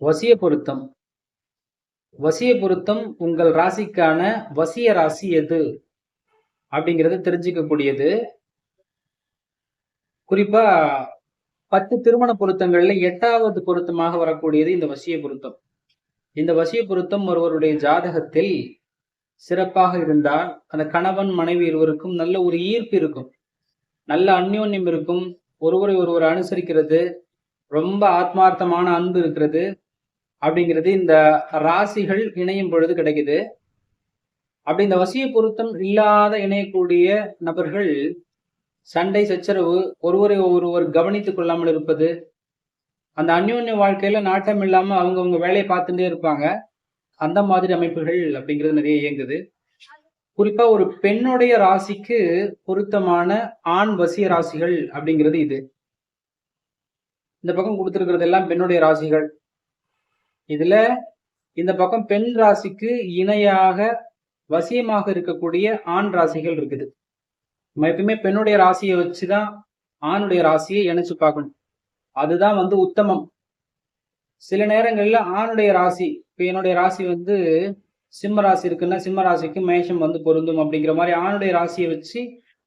வசிய பொருத்தம். வசிய பொருத்தம் உங்கள் ராசிக்கான வசிய ராசி எது அப்படிங்கிறது தெரிஞ்சுக்கக்கூடியது. குறிப்பா 10 திருமண பொருத்தங்கள்ல 8வது பொருத்தமாக வரக்கூடியது இந்த வசிய பொருத்தம். இந்த வசிய பொருத்தம் ஒருவருடைய ஜாதகத்தில் சிறப்பாக இருந்தால் அந்த கணவன் மனைவி இருவருக்கும் நல்ல ஒரு ஈர்ப்பு இருக்கும், நல்ல அந்யோன்யம் இருக்கும், ஒருவரை ஒருவர் அனுசரிக்கிறது, ரொம்ப ஆத்மார்த்தமான அன்பு இருக்கிறது அப்படிங்கிறது இந்த ராசிகள் இணையும் பொழுது கிடைக்குது. அப்படி இந்த வசிய பொருத்தம் இல்லாத இணையக்கூடிய நபர்கள் சண்டை சச்சரவு, ஒருவரை ஒருவர் கவனித்துக் கொள்ளாமல் இருப்பது, அந்த அந்யோன்ய வாழ்க்கையில நாட்டம் இல்லாம அவங்கவுங்க வேலையை பார்த்துட்டே இருப்பாங்க. அந்த மாதிரி அமைப்புகள் அப்படிங்கிறது நிறைய இயங்குது. குறிப்பா ஒரு பெண்ணுடைய ராசிக்கு பொருத்தமான ஆண் வசிய ராசிகள் அப்படிங்கிறது இது. இந்த பக்கம் கொடுத்திருக்கிறது எல்லாம் பெண்ணுடைய ராசிகள். இதுல இந்த பக்கம் பெண் ராசிக்கு இணையாக வசியமாக இருக்கக்கூடிய ஆண் ராசிகள் இருக்குது. நம்ம எப்பயுமே பெண்ணுடைய ராசியை வச்சுதான் ஆணுடைய ராசியை இணைச்சு பார்க்கணும். அதுதான் உத்தமம். சில நேரங்கள்ல ஆணுடைய ராசி, இப்ப என்னுடைய ராசி சிம்ம ராசி இருக்குன்னா சிம்ம ராசிக்கு மேஷம் பொருந்தும் அப்படிங்கிற மாதிரி ஆணுடைய ராசியை வச்சு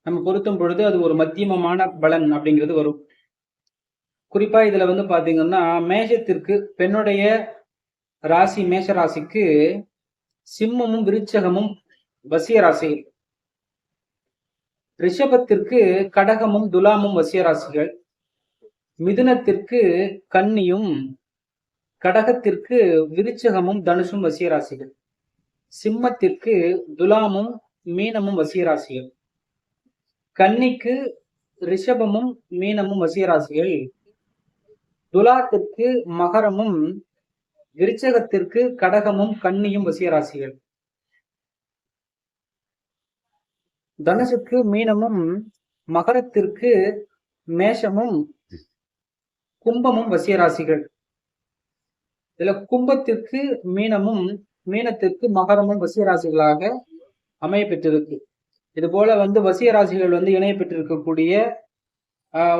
நம்ம பொருத்தும் பொழுது அது ஒரு மத்தியமமான பலன் அப்படிங்கிறது வரும். குறிப்பா இதுல பாத்தீங்கன்னா மேஷத்திற்கு பெண்ணுடைய ராசி மேஷ ராசிக்கு சிம்மமும் விருச்சகமும் வசிய ராசிகள், ரிஷபத்திற்கு கடகமும் துலாமும் வசிய ராசிகள், மிதுனத்திற்கு கன்னியும் கடகத்திற்கு விருச்சகமும் தனுஷும் வசிய ராசிகள், சிம்மத்திற்கு துலாமும் மீனமும் வசிய ராசிகள், கன்னிக்கு ரிஷபமும் மீனமும் வசிய ராசிகள், துலாத்திற்கு மகரமும் விருச்சகத்திற்கு கடகமும் கன்னியும் வசிய ராசிகள், தனுசுக்கு மீனமும் மகரத்திற்கு மேஷமும் கும்பமும் வசிய ராசிகள். இதுல கும்பத்திற்கு மீனமும் மீனத்திற்கு மகரமும் வசிய ராசிகளாக அமைய பெற்றிருக்கு. இது போல வசிய ராசிகள் இணைய பெற்றிருக்கக்கூடிய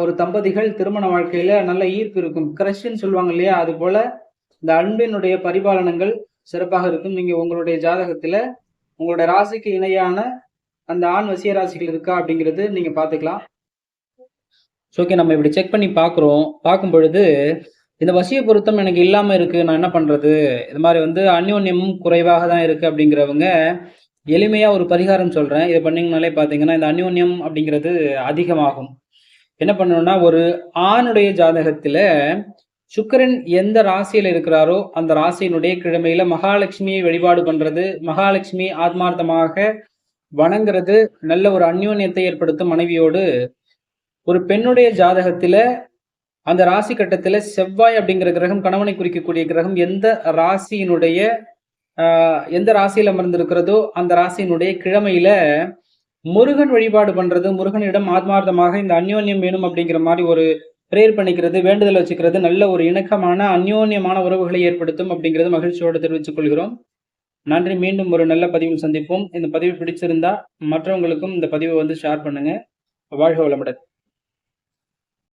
ஒரு தம்பதிகள் திருமண வாழ்க்கையில நல்ல ஈர்ப்பு இருக்கும், கிரஷ்ன்னு சொல்லுவாங்க இல்லையா, அது போல இந்த அன்பினுடைய பரிபாலனங்கள் சிறப்பாக இருக்கும். நீங்க உங்களுடைய ஜாதகத்துல உங்களுடைய ராசிக்கு இணையான அந்த ஆண் வசிய ராசிகள் இருக்கா அப்படிங்கிறது நீங்க பாத்துக்கலாம். ஓகே, நம்ம இப்படி செக் பண்ணி பார்க்கும் பொழுது இந்த வசிய பொருத்தம் எனக்கு இல்லாம இருக்கு, நான் என்ன பண்றது, இது மாதிரி அந்யோன்யமும் குறைவாக தான் இருக்கு அப்படிங்கிறவங்க எளிமையா ஒரு பரிகாரம் சொல்றேன். இதை பண்ணீங்கனாலே பாத்தீங்கன்னா இந்த அந்யோன்யம் அப்படிங்கிறது அதிகமாகும். என்ன பண்ணணும்னா, ஒரு ஆணுடைய ஜாதகத்துல சுக்கிரன் எந்த ராசியில இருக்கிறாரோ அந்த ராசியினுடைய கிழமையில மகாலட்சுமியை வழிபாடு பண்றது, மகாலட்சுமி ஆத்மார்த்தமாக வணங்குறது நல்ல ஒரு அந்யோன்யத்தை ஏற்படுத்தும். மனைவியோடு ஒரு பெண்ணுடைய ஜாதகத்துல அந்த ராசி கட்டத்துல செவ்வாய் அப்படிங்கிற கிரகம், கணவனை குறிக்கக்கூடிய கிரகம், எந்த ராசியில அமர்ந்திருக்கிறதோ அந்த ராசியினுடைய கிழமையில முருகன் வழிபாடு பண்றது, முருகனிடம் ஆத்மார்த்தமாக இந்த அந்யோன்யம் வேணும் அப்படிங்கிற மாதிரி ஒரு பிரேயர் பண்ணிக்கிறது, வேண்டுதல் வச்சுக்கிறது நல்ல ஒரு இணக்கமான அந்யோன்யமான உறவுகளை ஏற்படுத்தும் அப்படிங்கிறது மகிழ்ச்சியோடு தெரிவித்துக் கொள்கிறோம். நன்றி. மீண்டும் ஒரு நல்ல பதிவில் சந்திப்போம். இந்த பதிவு பிடிச்சிருந்தா மற்றவங்களுக்கும் இந்த பதிவை ஷேர் பண்ணுங்க. வாழ்க வளமுடன்.